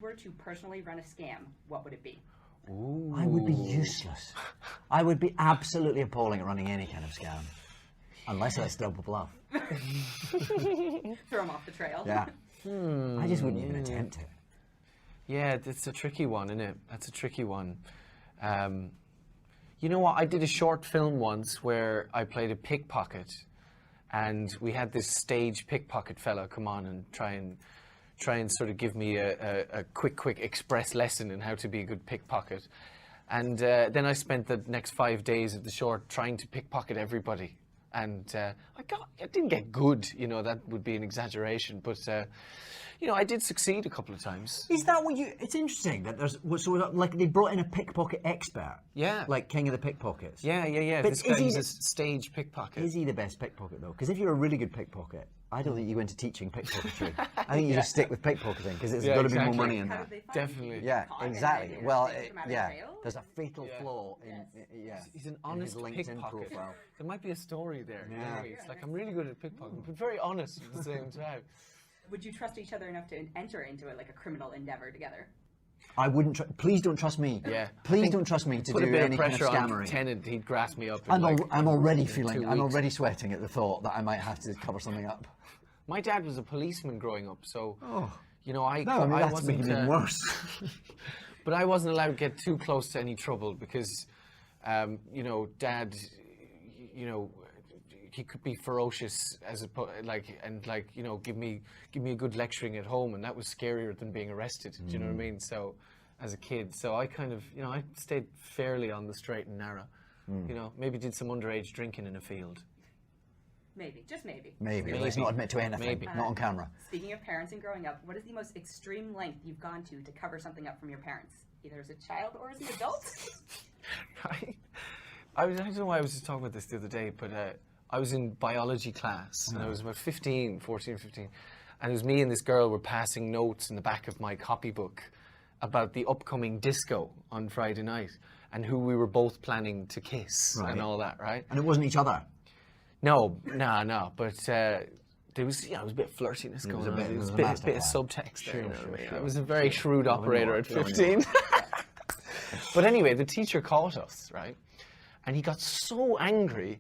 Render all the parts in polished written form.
Were to personally run a scam, what would it be? Ooh. I would be useless. I would be absolutely appalling at running any kind of scam. Unless I double bluff. Throw them off the trail. Yeah. I just wouldn't even attempt it. Yeah, it's a tricky one, isn't it? That's a tricky one. You know what? I did a short film once where I played a pickpocket, and we had this stage pickpocket fella come on and try and sort of give me a quick express lesson in how to be a good pickpocket. And then I spent the next 5 days of the short trying to pickpocket everybody. And I didn't get good, you know, that would be an exaggeration, but you know, I did succeed a couple of times. Is that what you? It's interesting that there's so like they brought in a pickpocket expert. Yeah. Like king of the pickpockets. Yeah. But This guy is a stage pickpocket. Is he the best pickpocket though? Because if you're a really good pickpocket, I don't think you go into teaching pickpocketry. I think you just stick with pickpocketing because there's got to be more money in that. Definitely. Yeah, exactly. Well, there's a fatal flaw in He's an honest in his LinkedIn pickpocket. profile. There might be a story there. Yeah. Anyway, it's like I'm really good at pickpocketing, but very honest at the same time. Would you trust each other enough to enter into it like a criminal endeavor together? I wouldn't. Please don't trust me. Yeah. Please don't trust me to Put do a bit any of kind of pressure on scammery. Tennant, he'd grasp me up. I'm already in feeling. 2 I'm weeks. already sweating at the thought that I might have to cover something up. My dad was a policeman growing up, so you know that's wasn't making it worse. But I wasn't allowed to get too close to any trouble because, you know, Dad, you know, he could be ferocious you know, give me a good lecturing at home, and that was scarier than being arrested. Do you know what I mean? So, as a kid, so I kind of, you know, I stayed fairly on the straight and narrow. You know, maybe did some underage drinking in a field. Maybe, just maybe. Maybe. Let's not admit to anything. Maybe. Not on camera. Speaking of parents and growing up, what is the most extreme length you've gone to cover something up from your parents, either as a child or as an adult? Right. I don't know why I was just talking about this the other day, but I was in biology class, and I was about 14, 15, and it was me and this girl were passing notes in the back of my copybook about the upcoming disco on Friday night, and who we were both planning to kiss and all that, right? And it wasn't each other. No, but there was, you know, it was a bit of flirtiness going on. There was a bit of subtext there. I was a very shrewd operator at 15. But anyway, the teacher caught us, right? And he got so angry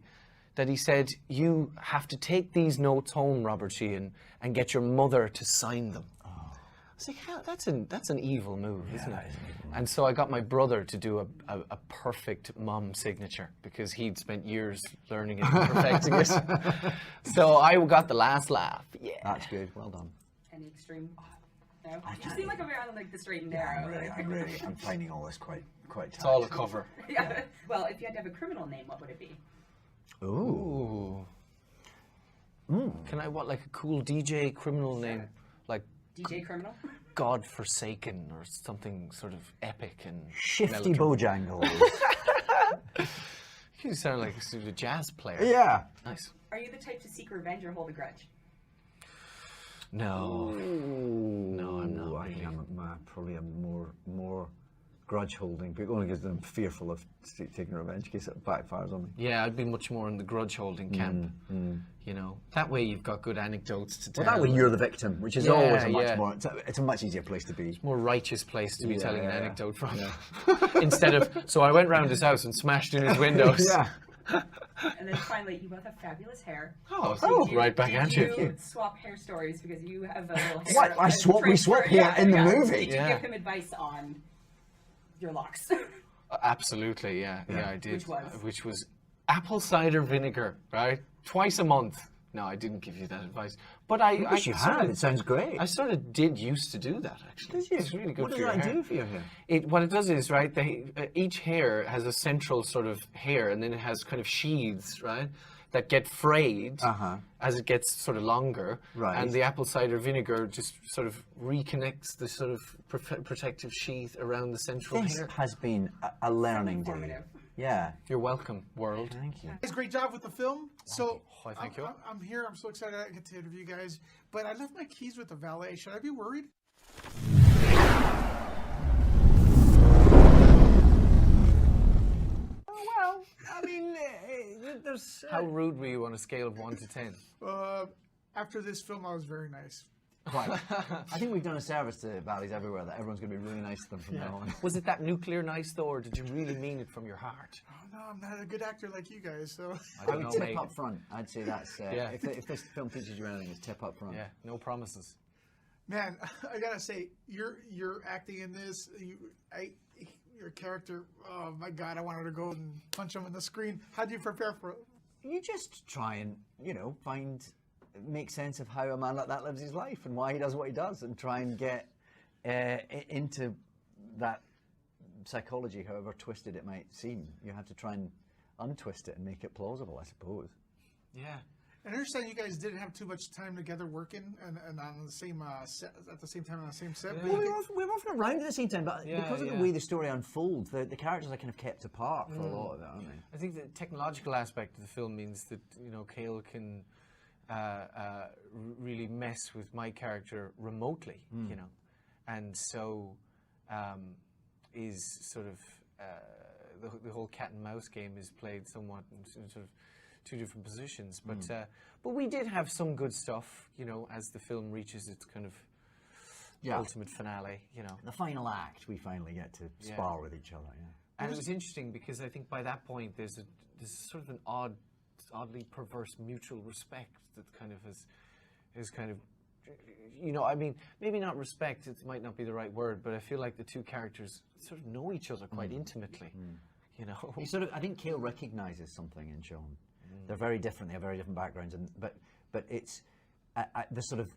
that he said, "You have to take these notes home, Robert Sheehan, and get your mother to sign them." I was like, "Hell, that's an evil move, isn't it?" And so I got my brother to do a perfect mom signature because he'd spent years learning it and perfecting it. So I got the last laugh. Yeah, That's good. Well done. Any extreme? No? You seem like a very on like the straight and narrow. I'm finding all this quite tight. it's all a cover. Yeah. Well, if you had to have a criminal name, what would it be? Ooh. Can I like a cool DJ criminal name, like DJ Criminal? Godforsaken or something sort of epic and Shifty Bojangles. You sound like a sort of jazz player. Yeah. Nice. Are you the type to seek revenge or hold a grudge? No. No, I'm not. I think Really. I'm probably a more grudge holding, but only because I'm fearful of taking revenge in case it backfires on me. Yeah, I'd be much more in the grudge holding camp. You know, that way you've got good anecdotes to tell. Well, that way you're the victim, which is Yeah, always a much yeah. more. It's a much easier place to be. More righteous place to be telling an yeah. anecdote from. Instead of, so I went round his house and smashed in his windows. Yeah. And then finally, you both have fabulous hair. Right back at you. Did you swap hair stories because you have a little hair? What? We swap hair in the movie? Did you give him advice on your locks? Absolutely, yeah, I did. Which was? Which was apple cider vinegar, right? Twice a month. No, I didn't give you that advice. But I wish you had. It sounds great. I sort of used to do that, actually. Did you? It's really good What for does your that hair. do for your hair? What it does is, right, each hair has a central sort of hair, and then it has kind of sheaths, right, that get frayed as it gets sort of longer. Right. And the apple cider vinegar just sort of reconnects the sort of protective sheath around the central This hair. has been a learning day. Informative. Yeah. You're welcome, world. Thank you. Guys, great job with the film. So Thank you. I'm here. I'm so excited I get to interview you guys. But I left my keys with the valet. Should I be worried? Oh, well, I mean, there's... How rude were you on a scale of 1 to 10? After this film, I was very nice. Quite. I think we've done a service to valleys everywhere that everyone's going to be really nice to them from now on. Was it that nuclear nice though, or did you really mean it from your heart? Oh no, I'm not a good actor like you guys. So I would tip up front. I'd say that's Yeah. if this film teaches you anything, it's tip up front. Yeah, no promises. man, I gotta say, you're acting in this. Your character. Oh my God, I wanted to go and punch him on the screen. How do you prepare for it? You just try and make sense of how a man like that lives his life and why he does what he does, and try and get into that psychology, however twisted it might seem. You have to try and untwist it and make it plausible, I suppose. Yeah. And I understand you guys didn't have too much time together working and on the same set at the same time on the same set. Yeah. but Well, we're often around at the same time, but because of the way the story unfolds, the characters are kind of kept apart for a lot of it, aren't they? I think the technological aspect of the film means that Cale can really mess with my character remotely, and so is sort of the whole cat and mouse game is played somewhat in sort of two different positions, but we did have some good stuff, as the film reaches its kind of ultimate finale, The final act, we finally get to spar with each other. Yeah. And it was interesting because I think by that point there's sort of an oddly perverse mutual respect that kind of is kind of, I mean, maybe not respect, it might not be the right word, but I feel like the two characters sort of know each other quite intimately, He sort of, I think Cale recognises something in Sean. They're very different. They have very different backgrounds, but it's the sort of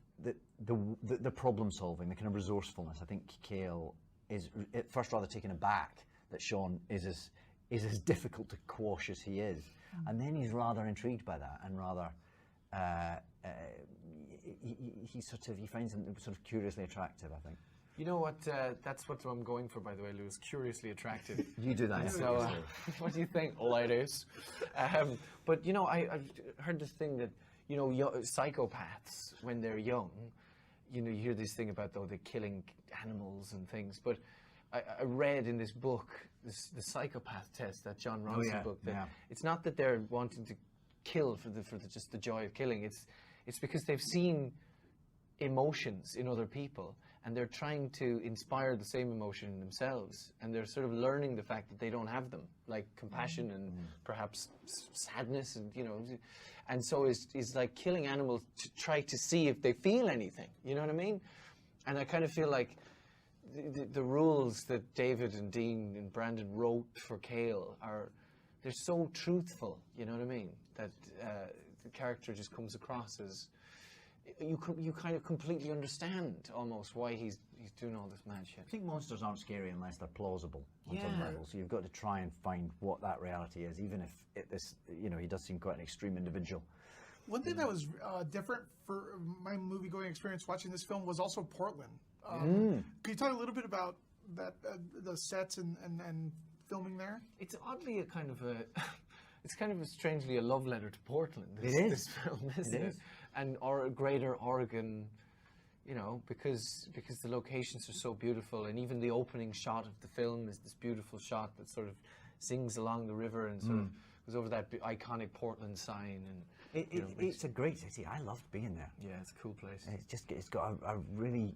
the problem solving, the kind of resourcefulness. I think Cale is at first rather taken aback that Sean is as difficult to quash as he is, and then he's rather intrigued by that and rather he finds him sort of curiously attractive, I think. You know what? That's what I'm going for, by the way, Lewis. Curiously attractive. You do that. So, what do you think, ladies? But I've heard this thing that psychopaths, when they're young, you hear this thing about they killing animals and things. But I read in this book, the psychopath test, that John Ronson book, that it's not that they're wanting to kill for just the joy of killing. It's because they've seen emotions in other people, and they're trying to inspire the same emotion in themselves, and they're sort of learning the fact that they don't have them, like compassion and perhaps sadness, and so it's like killing animals to try to see if they feel anything. You know what I mean? And I kind of feel like the rules that David and Dean and Brandon wrote for Cale they're so truthful. You know what I mean? That the character just comes across as you kind of completely understand almost why he's doing all this mad shit. I think monsters aren't scary unless they're plausible on some level. So you've got to try and find what that reality is, even if he does seem quite an extreme individual. One thing that was different for my movie-going experience watching this film was also Portland. Can you talk a little bit about that, the sets and filming there? It's oddly a kind of it's kind of strangely a love letter to Portland. This film, isn't it? And greater Oregon, because the locations are so beautiful, and even the opening shot of the film is this beautiful shot that sort of sings along the river and sort of goes over that iconic Portland sign. And it's a great city. I loved being there. Yeah, it's a cool place. It's got a really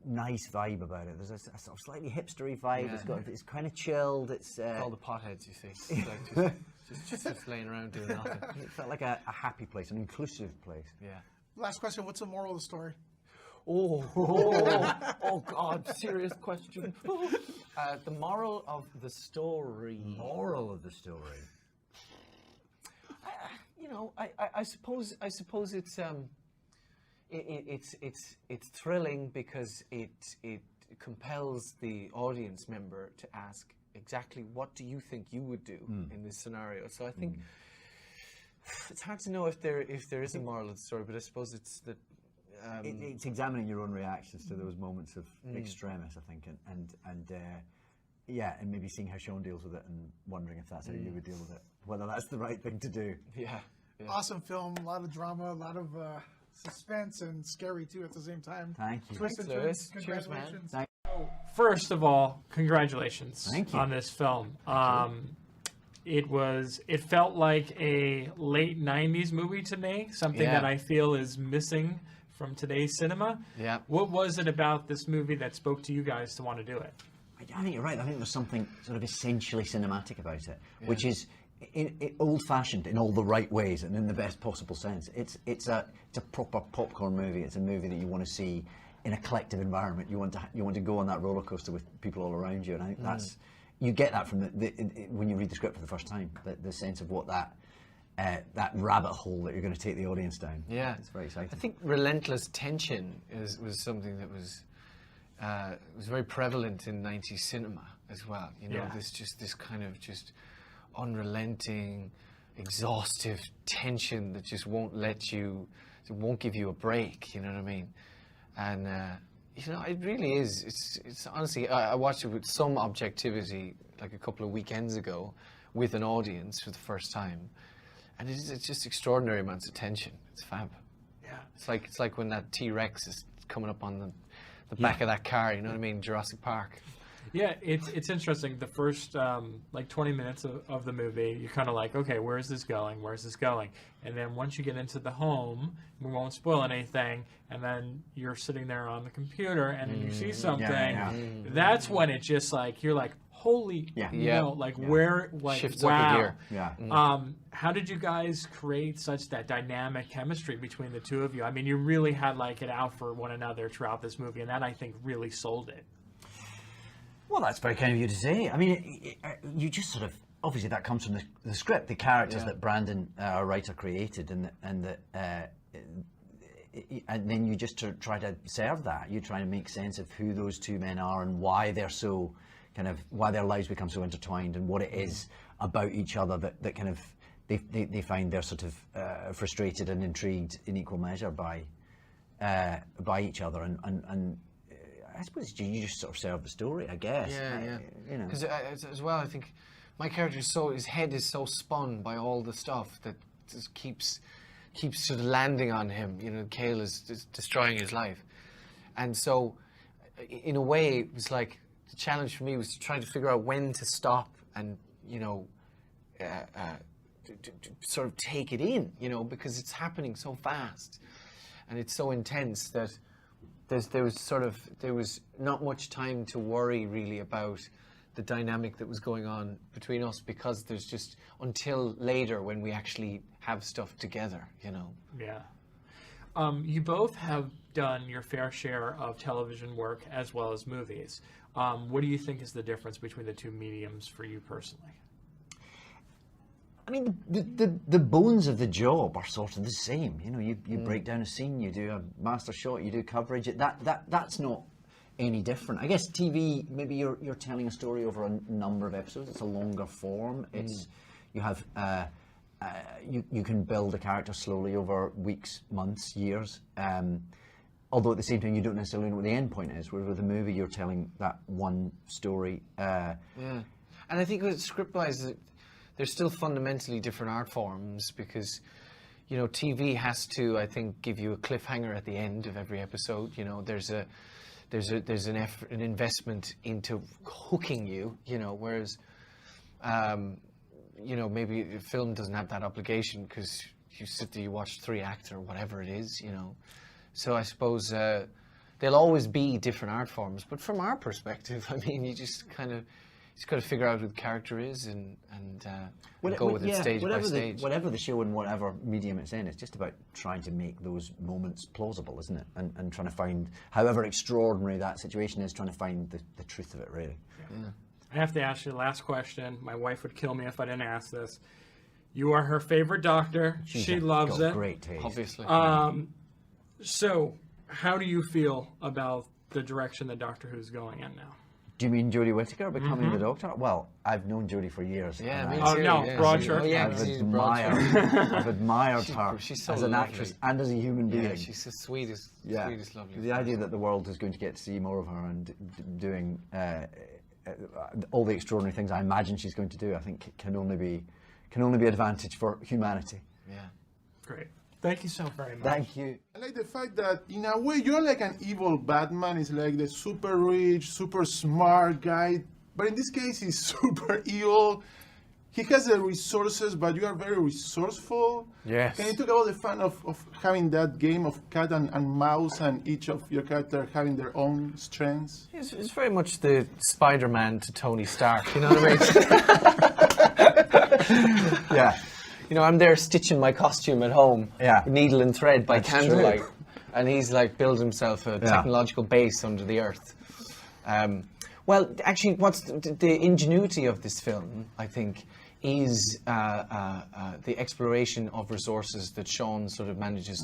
nice vibe about it. There's a sort of slightly hipstery vibe. Yeah. It's kind of chilled. It's all the potheads, you see. It's like just laying around doing nothing. It felt like a happy place, an inclusive place. Yeah. Last question, what's the moral of the story? Oh God, serious question. The moral of the story. Moral of the story. I suppose it's thrilling because it compels the audience member to ask exactly what do you think you would do in this scenario. So I think it's hard to know if there is a moral of the story, but I suppose it's that it's examining your own reactions to those moments of extremis, I think, and maybe seeing how Sean deals with it and wondering if that's how you would deal with it, whether that's the right thing to do. Yeah. Awesome film, a lot of drama, a lot of suspense, and scary too at the same time. Thank you. Twist and Lewis. turns. Cheers, man. Congratulations. First of all, congratulations Thank you. on this film. It felt like a late 90s movie to me, something that I feel is missing from today's cinema. Yeah. What was it about this movie that spoke to you guys to want to do it? I think you're right. I think there's something sort of essentially cinematic about it, which is old-fashioned in all the right ways and in the best possible sense. It's a proper popcorn movie. It's a movie that you want to see in a collective environment. You want to go on that roller coaster with people all around you, and I think that's you get that from when you read the script for the first time. The sense of what that rabbit hole that you're going to take the audience down. Yeah, it's very exciting. I think relentless tension was something that was very prevalent in 90s cinema as well. You know, this kind of just unrelenting, exhaustive tension that just won't won't give you a break. You know what I mean? And you know, it really is. It's honestly, I watched it with some objectivity like a couple of weekends ago with an audience for the first time, and it's just extraordinary amounts of tension. It's fab. Yeah. It's like when that T-Rex is coming up on the back of that car. You know what I mean? Jurassic Park. Yeah, it's interesting. The first like 20 minutes of the movie, you're kind of like, okay, where is this going? Where is this going? And then once you get into the home, we won't spoil anything, and then you're sitting there on the computer, and then you see something. That's when it just like you're like, holy, where, like, shifts wow. up a gear. Yeah. How did you guys create such that dynamic chemistry between the two of you? I mean, you really had like it out for one another throughout this movie, and that I think really sold it. Well, that's very kind of you to say. I mean, you just sort of obviously that comes from the script, the characters that Brandon, our writer, created, and then you just try to serve that. You try to make sense of who those two men are and why they're so why their lives become so intertwined, and what it is about each other that kind of they find they're sort of frustrated and intrigued in equal measure by each other, and I suppose you just sort of serve the story, I guess. Yeah. You know. Because as well, I think my character his head is so spun by all the stuff that just keeps sort of landing on him. You know, Cale is destroying his life, and so in a way, it was like the challenge for me was to try to figure out when to stop and sort of take it in. You know, because it's happening so fast, and it's so intense that. There was not much time to worry really about the dynamic that was going on between us, because there's just until later when we actually have stuff together, you know. Yeah. You both have done your fair share of television work as well as movies. What do you think is the difference between the two mediums for you personally? I mean, the bones of the job are sort of the same. You know, you break down a scene, you do a master shot, you do coverage. That's not any different. I guess TV, maybe you're telling a story over a number of episodes. It's a longer form. It's you have you can build a character slowly over weeks, months, years. Although at the same time, you don't necessarily know what the end point is. Whereas with a movie, you're telling that one story. Yeah, and I think with script-wise, there's still fundamentally different art forms, because, you know, TV has to, I think, give you a cliffhanger at the end of every episode. You know, there's an effort, an investment into hooking you. You know, whereas, you know, maybe a film doesn't have that obligation, because you sit there, you watch 3 acts or whatever it is. You know, so I suppose there'll always be different art forms. But from our perspective, I mean, you just kind of. He's got to figure out who the character is and go with it stage by stage. Whatever the show and whatever medium it's in, it's just about trying to make those moments plausible, isn't it? And trying to find, however extraordinary that situation is, trying to find the truth of it, really. Yeah. I have to ask you the last question. My wife would kill me if I didn't ask this. You are her favorite doctor. She loves it. Great taste. Obviously. So, how do you feel about the direction that Doctor Who's going in now? Do you mean Jodie Whittaker becoming the Doctor? Well, I've known Jodie for years. Yeah, me too. No, yeah. Broadchurch. Oh, yeah, I've admired her she's so as an lovely. actress and as a human being. Yeah, she's the sweetest, lovely. The idea that the world is going to get to see more of her and doing all the extraordinary things I imagine she's going to do, I think can only be advantage for humanity. Yeah. Great. Thank you so very much. Thank you. I like the fact that in a way you're like an evil Batman. He's like the super rich, super smart guy, but in this case he's super evil. he has the resources, but you are very resourceful. Yes. Can you talk about the fun of having that game of cat and mouse, and each of your characters having their own strengths? It's very much the Spider-Man to Tony Stark, you know what I mean? Yeah. You know, I'm there stitching my costume at home, needle and thread by candlelight, and he's like building himself a technological base under the earth. Well, actually, what's the ingenuity of this film, I think, is the exploration of resources that Sean sort of manages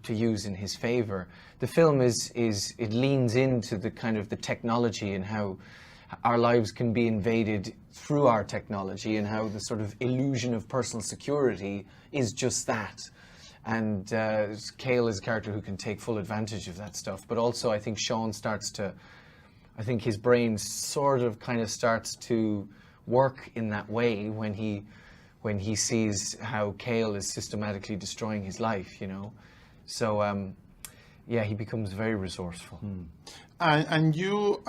to use in his favor. The film it leans into the kind of the technology and how our lives can be invaded through our technology, and how the sort of illusion of personal security is just that. And Cale is a character who can take full advantage of that stuff. But also, I think Sean I think his brain sort of kind of starts to work in that way when he sees how Cale is systematically destroying his life, you know. So he becomes very resourceful. And you,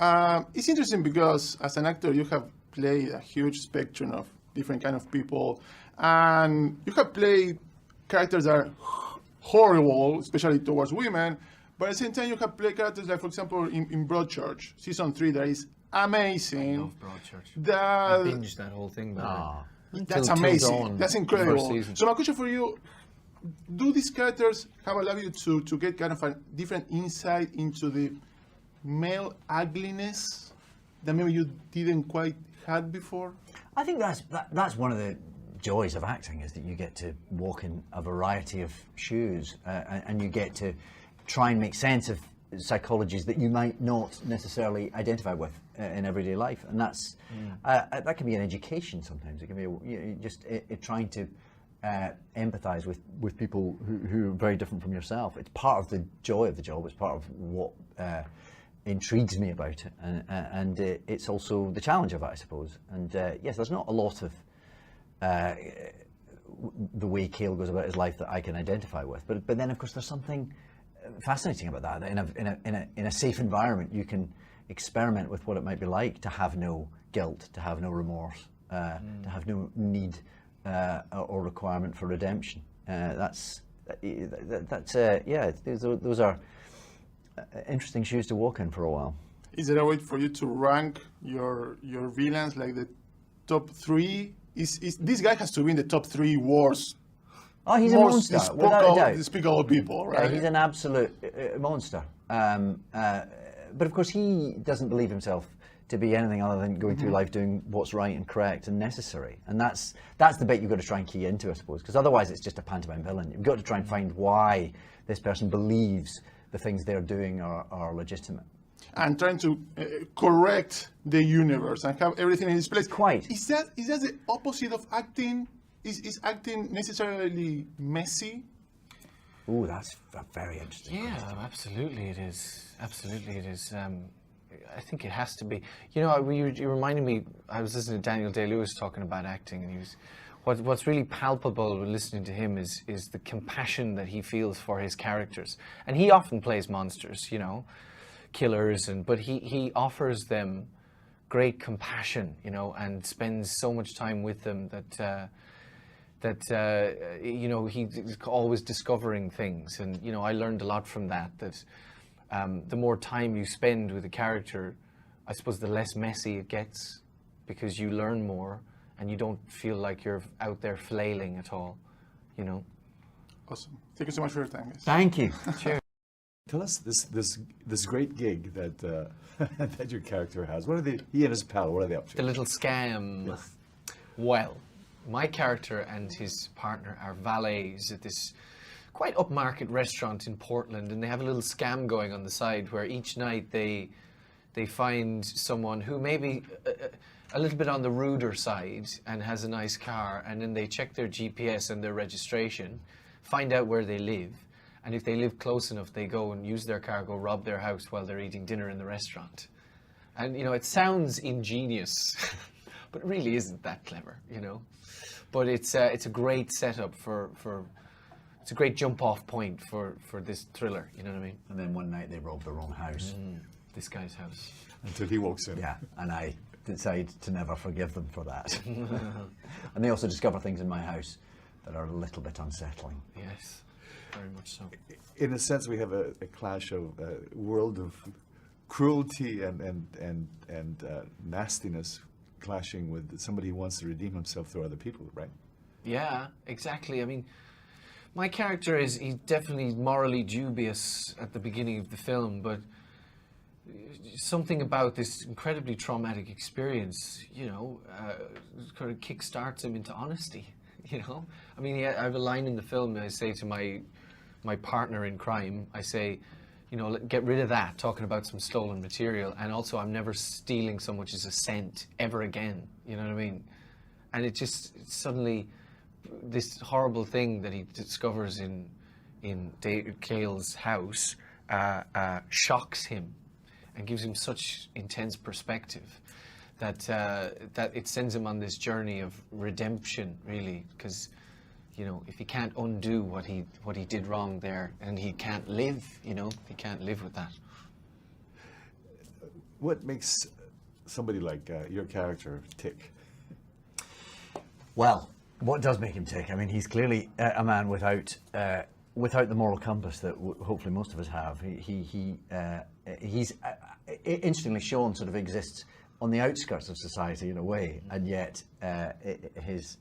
it's interesting because as an actor you have played a huge spectrum of different kind of people, and you have played characters that are horrible, especially towards women, but at the same time you have played characters like, for example, in Broadchurch, season 3, that is amazing. I love Broadchurch. I That, binged that whole thing, by the way. that's Till amazing. dawn, That's the incredible. first season. So my question for you, do these characters have allowed you to get kind of a different insight into the male ugliness that maybe you didn't quite had before? I think that's one of the joys of acting, is that you get to walk in a variety of shoes, and you get to try and make sense of psychologies that you might not necessarily identify with in everyday life, and that's that can be an education sometimes. It can be just trying to empathize with people who are very different from yourself. It's part of the joy of the job. It's part of what intrigues me about it, and it's also the challenge of it, I suppose. And yes, there's not a lot of the way Cale goes about his life that I can identify with, but then of course there's something fascinating about that. In a safe environment, you can experiment with what it might be like to have no guilt, to have no remorse, to have no need or requirement for redemption. Those are interesting shoes to walk in for a while. Is there a way for you to rank your villains, like the top 3? Is this guy has to be in the top 3 worst? Oh, he's a monster, without a doubt. Despicable people, right? Yeah, he's an absolute monster. But of course, he doesn't believe himself to be anything other than going through life doing what's right and correct and necessary. And that's the bit you've got to try and key into, I suppose, because otherwise it's just a pantomime villain. You've got to try and find why this person believes the things they're doing are legitimate. And trying to correct the universe and have everything in its place. Quite. Is that the opposite of acting? Is acting necessarily messy? Ooh, that's very interesting. Yeah, absolutely it is. Absolutely it is. I think it has to be. You know, you reminded me, I was listening to Daniel Day-Lewis talking about acting, and he was, what's really palpable when listening to him is the compassion that he feels for his characters. And he often plays monsters, you know, killers, but he offers them great compassion, you know, and spends so much time with them that you know, he's always discovering things. And, you know, I learned a lot from that the more time you spend with a character, I suppose the less messy it gets, because you learn more and you don't feel like you're out there flailing at all, you know. Awesome. Thank you so much for your time, guys. Thank you. Cheers. Tell us this great gig that that your character has. What are he and his pal, what are they up to? The little scam. Yes. Well, my character and his partner are valets at this quite upmarket restaurant in Portland, and they have a little scam going on the side where each night they find someone who may be a little bit on the ruder side and has a nice car, and then they check their GPS and their registration, find out where they live, and if they live close enough, they go and use their car, go rob their house while they're eating dinner in the restaurant. And, you know, it sounds ingenious, but it really isn't that clever, you know. But it's a great setup for it's a great jump-off point for this thriller, you know what I mean? And then one night they robbed the wrong house. This guy's house. Until he walks in. Yeah, and I decide to never forgive them for that. And they also discover things in my house that are a little bit unsettling. Yes, very much so. In a sense, we have a clash of world of cruelty and nastiness clashing with somebody who wants to redeem himself through other people, right? Yeah, exactly. I mean, my character he's definitely morally dubious at the beginning of the film, but something about this incredibly traumatic experience, kind of kickstarts him into honesty, I mean, I have a line in the film I say to my partner in crime, I say, get rid of that, talking about some stolen material, and also I'm never stealing so much as a cent ever again, you know what I mean? And it just suddenly, this horrible thing that he discovers in David Cale's house shocks him and gives him such intense perspective that that it sends him on this journey of redemption, really, because if he can't undo what he did wrong there, and he can't live, he can't live with that. What makes somebody like your character tick? Well, what does make him tick? I mean, he's clearly a man without the moral compass that hopefully most of us have. He's interestingly, Sean sort of exists on the outskirts of society in a way, and yet is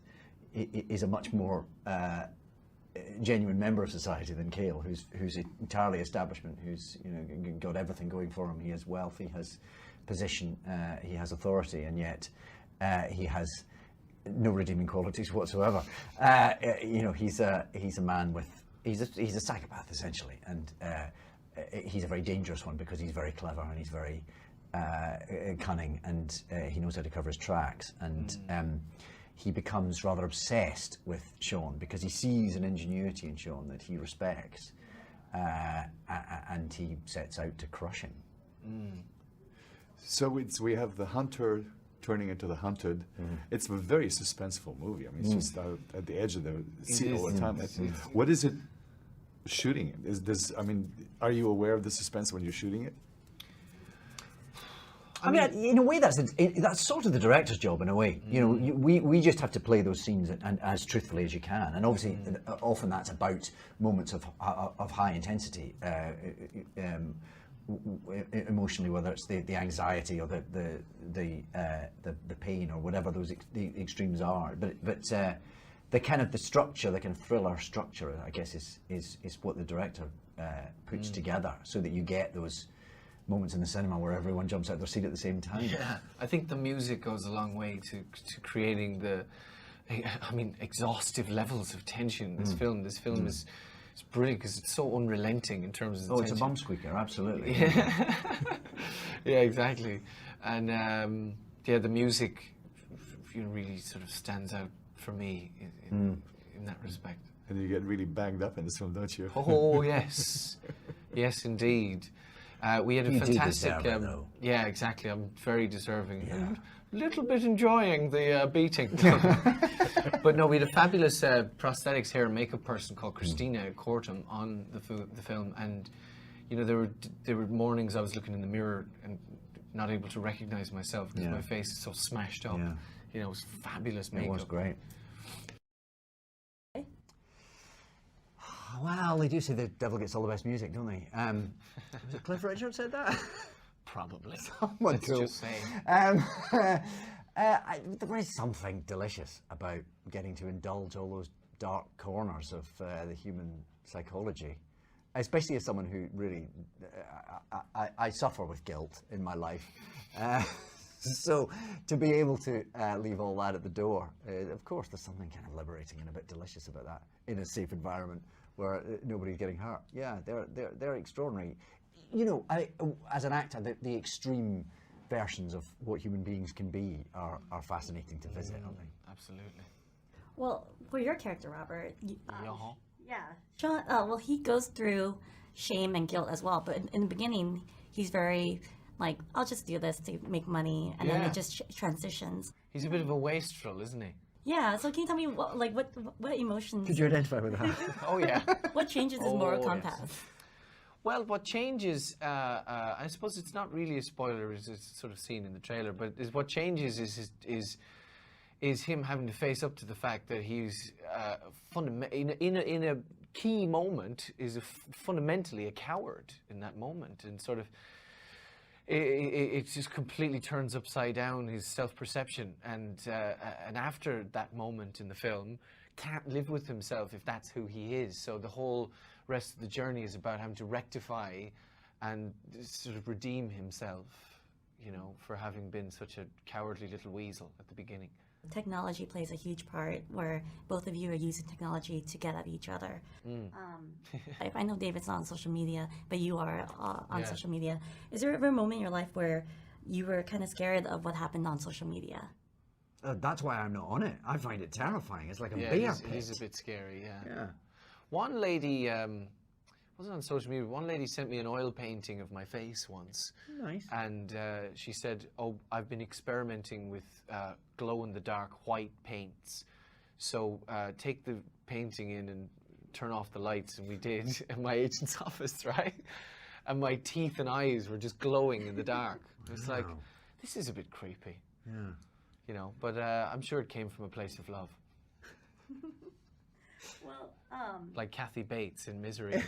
a much more genuine member of society than Cale, who's entirely establishment, who's got everything going for him. He has wealth, he has position, he has authority, and yet he has no redeeming qualities whatsoever. He's a man with he's a psychopath essentially, and he's a very dangerous one because he's very clever and he's very cunning, and he knows how to cover his tracks, and he becomes rather obsessed with Sean because he sees an ingenuity in Sean that he respects, and he sets out to crush him. So we have the hunter turning into the hunted. It's a very suspenseful movie. I mean, it's just at the edge of the seat all the time. What is it shooting? Are you aware of the suspense when you're shooting it? I mean, in a way, that's sort of the director's job. In a way, we just have to play those scenes and as truthfully as you can. And obviously, often that's about moments of high intensity, emotionally, whether it's the anxiety or the pain or whatever the extremes are. But the kind of the structure, the kind of thriller structure, I guess, is what the director puts together, so that you get those moments in the cinema where everyone jumps out their seat at the same time. Yeah, I think the music goes a long way to creating exhaustive levels of tension. This film is brilliant because it's so unrelenting in terms of the tension. It's a bum squeaker, absolutely. Yeah, yeah, exactly. And the music really sort of stands out for me in that respect. And you get really banged up in this film, don't you? Oh yes, yes indeed. We had a fantastic. Yeah, exactly. I'm very deserving. Yeah. A little bit enjoying the beating. But no, we had a fabulous prosthetics hair and makeup person called Christina Cortum on the film, and there were mornings I was looking in the mirror and not able to recognize myself because my face is so smashed up. Yeah. It was fabulous makeup. It was great. Well, they do say the devil gets all the best music, don't they? Was it Cliff Richard said that? Probably. Someone cool. Just saying. There is something delicious about getting to indulge all those dark corners of the human psychology, especially as someone who really, I suffer with guilt in my life. So to be able to leave all that at the door, of course, there's something kind of liberating and a bit delicious about that in a safe environment where nobody's getting hurt. Yeah, they're extraordinary. As an actor, the extreme versions of what human beings can be are fascinating to visit, aren't they? Absolutely. Well, for your character, Robert, Sean, he goes through shame and guilt as well, but in the beginning, he's very like, I'll just do this to make money, and then it just transitions. He's a bit of a wastrel, isn't he? Yeah, so can you tell me what emotions? Could you identify with that? Oh yeah. What changes his moral compass? Well, what changes, I suppose it's not really a spoiler, it's sort of seen in the trailer, but what changes is him having to face up to the fact that he's in a key moment is fundamentally a coward in that moment, and sort of it just completely turns upside down his self-perception, and after that moment in the film, can't live with himself if that's who he is. So the whole rest of the journey is about having to rectify and sort of redeem himself, you know, for having been such a cowardly little weasel at the beginning. Technology plays a huge part where both of you are using technology to get at each other. I know David's not on social media, but you are on social media. Is there ever a moment in your life where you were kind of scared of what happened on social media? That's why I'm not on it. I find it terrifying. It's like a bear pit. It is a bit scary, yeah. One lady, wasn't on social media, one lady sent me an oil painting of my face once. Nice. And she said, oh, I've been experimenting with glow-in-the-dark white paints. So take the painting in and turn off the lights. And we did in my agent's office, right? And my teeth and eyes were just glowing in the dark. It's like, this is a bit creepy. Yeah. You know, but I'm sure it came from a place of love. Well, like Kathy Bates in Misery.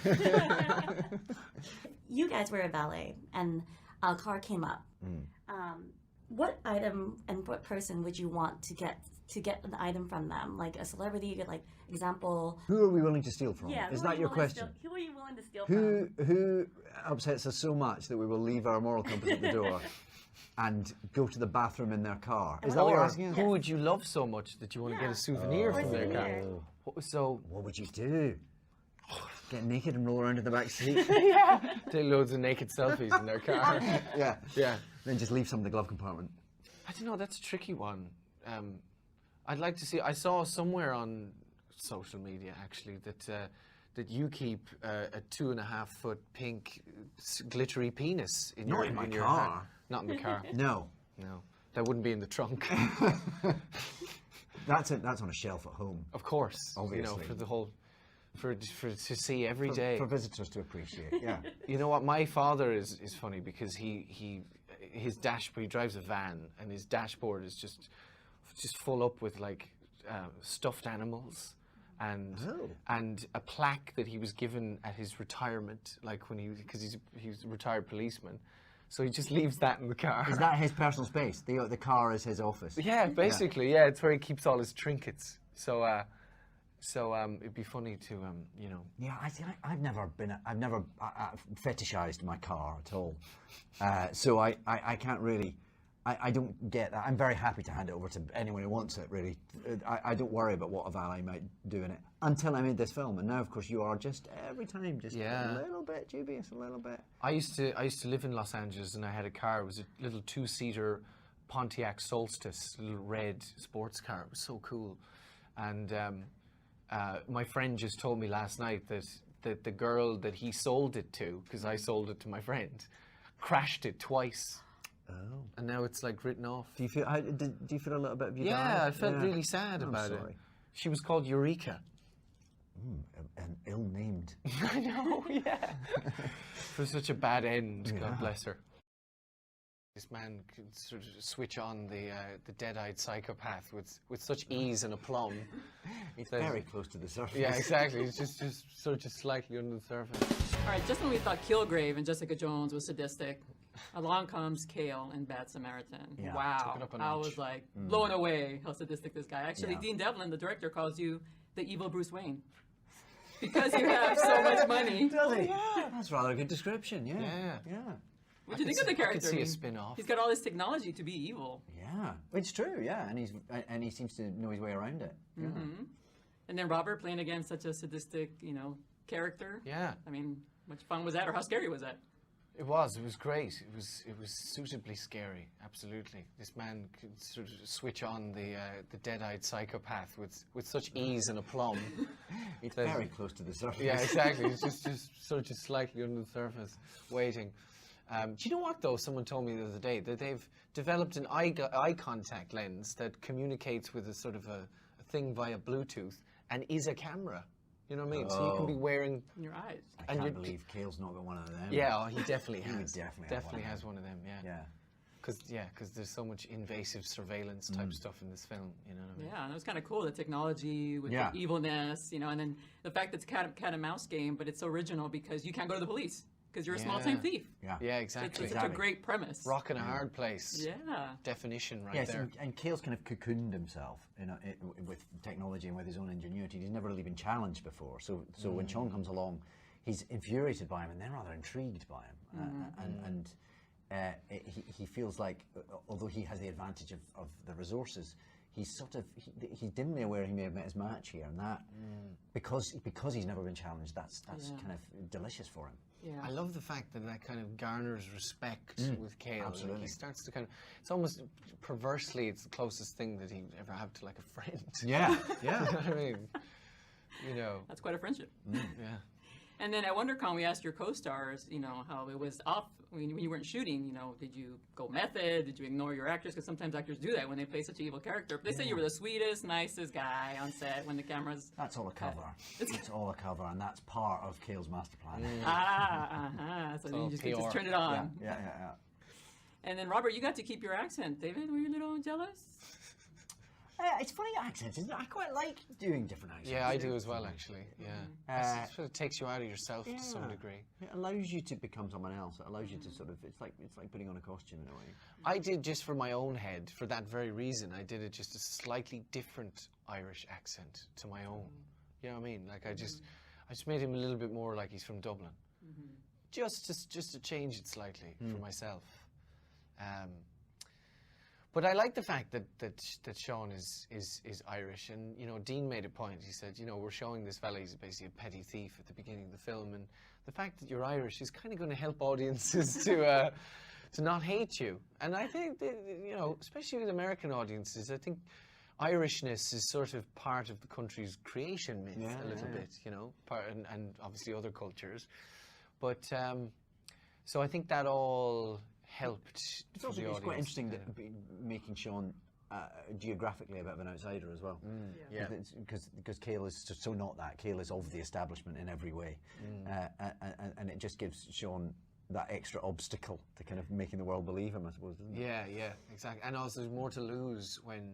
you guys were a valet, and a car came up. What item and what person would you want to get an item from them? Like a celebrity, like example. Who are we willing to steal from? Yeah, Is that your question? Who are you willing to steal from? Who upsets us so much that we will leave our moral compass at the door and go to the bathroom in their car? Is that what you're asking? Who would you love so much that you want to get a souvenir from their car? What would you do? Get naked and roll around in the back seat? Take loads of naked selfies in their car. Yeah. Then just leave some in the glove compartment. I don't know, that's a tricky one. I'd like to see, I saw somewhere on social media actually that you keep a 2.5-foot pink glittery penis in your my your car. hand. Not in the car. No. That wouldn't be in the trunk. That's on a shelf at home. Of course. Obviously. You know, for the whole, to see every day. For visitors to appreciate, yeah. You know what, my father is funny because his dashboard, he drives a van, and his dashboard is just full up with like stuffed animals and a plaque that he was given at his retirement, like when because he's a retired policeman. So he just leaves that in the car. Is that his personal space? The car is his office? Yeah, basically, yeah. It's where he keeps all his trinkets. So it'd be funny to, you know. Yeah, I've never fetishized my car at all. So I can't really, I don't get that. I'm very happy to hand it over to anyone who wants it, really. I don't worry about what a valet might do in it until I made this film. And now, of course, you are just every time just a little bit dubious, a little bit. I used to live in Los Angeles, and I had a car. It was a little 2-seater Pontiac Solstice, a little red sports car. It was so cool. And my friend just told me last night that the girl that he sold it to, because I sold it to my friend, crashed it twice. Oh. And now it's like written off. Do you feel a little bit of you died? Yeah, I felt really sad about it. She was called Eureka. An ill-named. I know, yeah. For such a bad end, God bless her. This man could sort of switch on the dead-eyed psychopath with such ease and aplomb. It's very close to the surface. Yeah, exactly. It's just sort of just slightly under the surface. All right, just when we thought Kilgrave and Jessica Jones was sadistic, along comes Kale in Bad Samaritan. Yeah. Wow. I was like blown away how sadistic this guy. Actually, Dean Devlin, the director, calls you the evil Bruce Wayne. Because you have so much money. Does he? Yeah. That's rather a good description, yeah. What do you think of the character? I could see a spin-off. He's got all this technology to be evil. Yeah, it's true, yeah, and he seems to know his way around it. Yeah. Mm-hmm. And then Robert playing again such a sadistic, character. Yeah. I mean, much fun was that, or how scary was that? It was great. It was suitably scary, absolutely. This man could sort of switch on the dead-eyed psychopath with such ease and aplomb. It's very close to the surface. Yeah, exactly. It's just sort of just slightly under the surface, waiting. Do you know what, though? Someone told me the other day that they've developed an eye contact lens that communicates with a sort of a thing via Bluetooth and is a camera. You know what I mean? So you can be wearing. In your eyes. I can't believe Cale's not got one of them. Yeah, oh, he definitely He would has. definitely have has one of them. Yeah. Yeah. Because there's so much invasive surveillance type stuff in this film. You know what I mean? Yeah, and it was kind of cool, the technology with Yeah. the evilness, you know, and then the fact that it's cat and mouse game, but it's so original because you can't go to the police because you're a small-time thief. Yeah. Yeah, It's exactly. such a great premise. Rock in a hard place. Yeah. Definition right Yes, there. and Cale's kind of cocooned himself, you know, with technology and with his own ingenuity. He's never really been challenged before. So when Sean comes along, he's infuriated by him and then rather intrigued by him. He feels like, although he has the advantage of the resources, he's sort of he's dimly aware he may have met his match here, and that because he's never been challenged, that's kind of delicious for him. Yeah. I love the fact that kind of garners respect with Cale. Absolutely. Like he starts to kind of, it's almost perversely, it's the closest thing that he'd ever have to like a friend. Yeah, You know what I mean? You know. That's quite a friendship. Yeah. And then at WonderCon, we asked your co-stars, you know, how it was off when you weren't shooting. You know, did you go method? Did you ignore your actors? Because sometimes actors do that when they play such an evil character. But they say you were the sweetest, nicest guy on set when the cameras. That's all a cover. It's all a cover, and that's part of Cale's master plan. So you just turned it on. Yeah. And then Robert, you got to keep your accent. David, were you a little jealous? It's funny accents, isn't it? I quite like doing different accents. Yeah, I do as well, actually. Yeah. It sort of takes you out of yourself to some degree. It allows you to become someone else. It allows you to sort of, it's like putting on a costume in a way. I did just for my own head, for that very reason. I did it just a slightly different Irish accent to my own. You know what I mean? Like I just made him a little bit more like he's from Dublin. Just to change it slightly for myself. But I like the fact that Sean is Irish, and you know Dean made a point. He said, you know, we're showing this fella, he's basically a petty thief at the beginning of the film, and the fact that you're Irish is kind of going to help audiences to not hate you. And I think that, you know, especially with American audiences, I think Irishness is sort of part of the country's creation myth a little bit, you know, and obviously other cultures. But so I think that all helped. It's also the it's quite audience. interesting that making Sean geographically a bit of an outsider as well. Because Cale is so not that. Cale is of the establishment in every way, and it just gives Sean that extra obstacle to kind of making the world believe him, I suppose, doesn't it? Yeah, exactly. And also there's more to lose when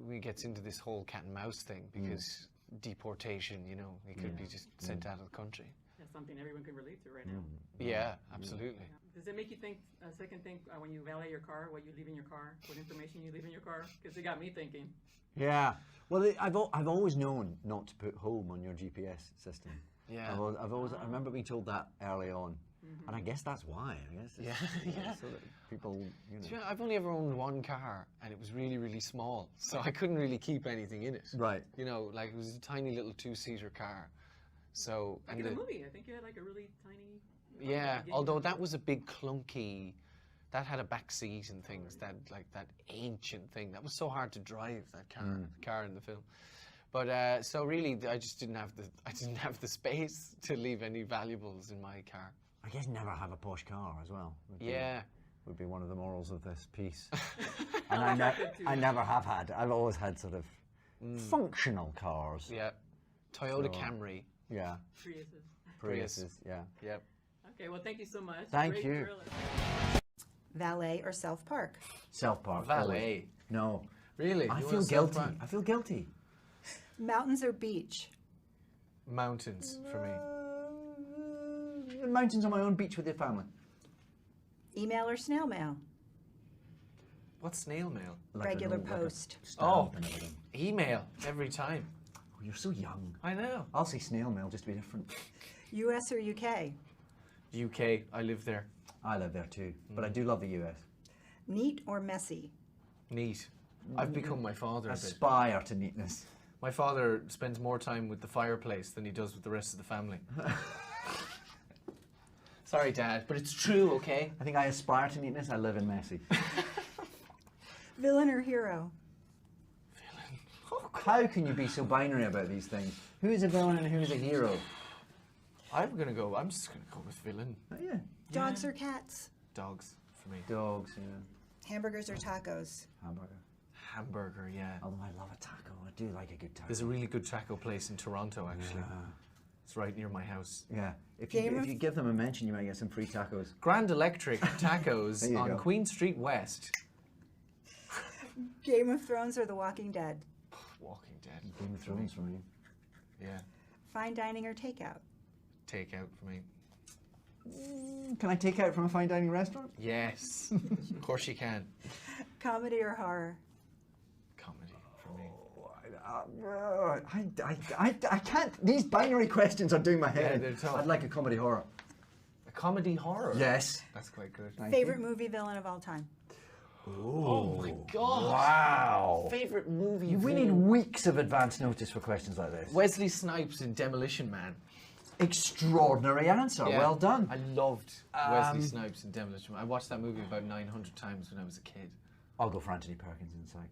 we gets into this whole cat and mouse thing, because deportation, you know, he could be just sent out of the country. That's something everyone can relate to right now. Yeah, absolutely. Does it make you think, second think, when you valet your car, what you leave in your car, what information you leave in your car? Because it got me thinking. Yeah. Well, I've always known not to put home on your GPS system. Yeah. I've always. I remember being told that early on, and I guess that's why. I guess. So that people, you know. Yeah, I've only ever owned one car, and it was really, really small, so I couldn't really keep anything in it. Right. You know, like it was a tiny little two-seater car. So Like in the movie, I think you had like a really tiny. Yeah, although that was a big clunky, that had a back seat and things, that ancient thing. That was so hard to drive, that car in the film. But so really, I just didn't have the space to leave any valuables in my car. I guess never have a posh car as well. Would be one of the morals of this piece. And I never have had. I've always had sort of functional cars. Yeah, Toyota Camry. Yeah. Priuses. Yeah. Yep. Okay, well, thank you so much. Thank Great you. thriller. Valet or self-park? Self-park. Valet. No. Really? I You feel want guilty. self-park? I feel guilty. Mountains or beach? Mountains for me. Mountains on my own, beach with your family. Email or snail mail? What's snail mail? Regular like a post. stamp and everything. Email every time. Oh, you're so young. I know. I'll say snail mail just to be different. US or UK? UK. I live there. I live there too, but I do love the US. Neat or messy? Neat. I've become my father a bit. Aspire to neatness. My father spends more time with the fireplace than he does with the rest of the family. Sorry, Dad, but it's true, okay? I think I aspire to neatness. I live in messy. Villain or hero? How can you be so binary about these things? Who is a villain and who is a hero? I'm just gonna go with villain. Oh, yeah. Dogs or cats? Dogs for me. Dogs, yeah. Hamburgers or tacos? Hamburger. Hamburger, yeah. Although I love a taco. I do like a good taco. There's a really good taco place in Toronto, actually. It's right near my house. Yeah. If you give them a mention, you might get some free tacos. Grand Electric Tacos There you on go. Queen Street West. Game of Thrones or The Walking Dead? Walking Dead. Game of Thrones for me. Yeah. Fine dining or takeout? Takeout for me. Can I take out from a fine dining restaurant? Yes. Of course you can. Comedy or horror? Comedy for me. I can't. These binary questions are doing my Yeah, head. they're tough. I'd like a comedy horror. A comedy horror? Yes. That's quite good. Favorite movie villain of all time? Oh my god. Wow. Favorite movie We need villain? weeks of advance notice for questions like this. Wesley Snipes in Demolition Man. Extraordinary answer. Yeah. Well done. I loved Wesley Snipes in Demolition Man. I watched that movie about 900 times when I was a kid. I'll go for Anthony Perkins in Psycho.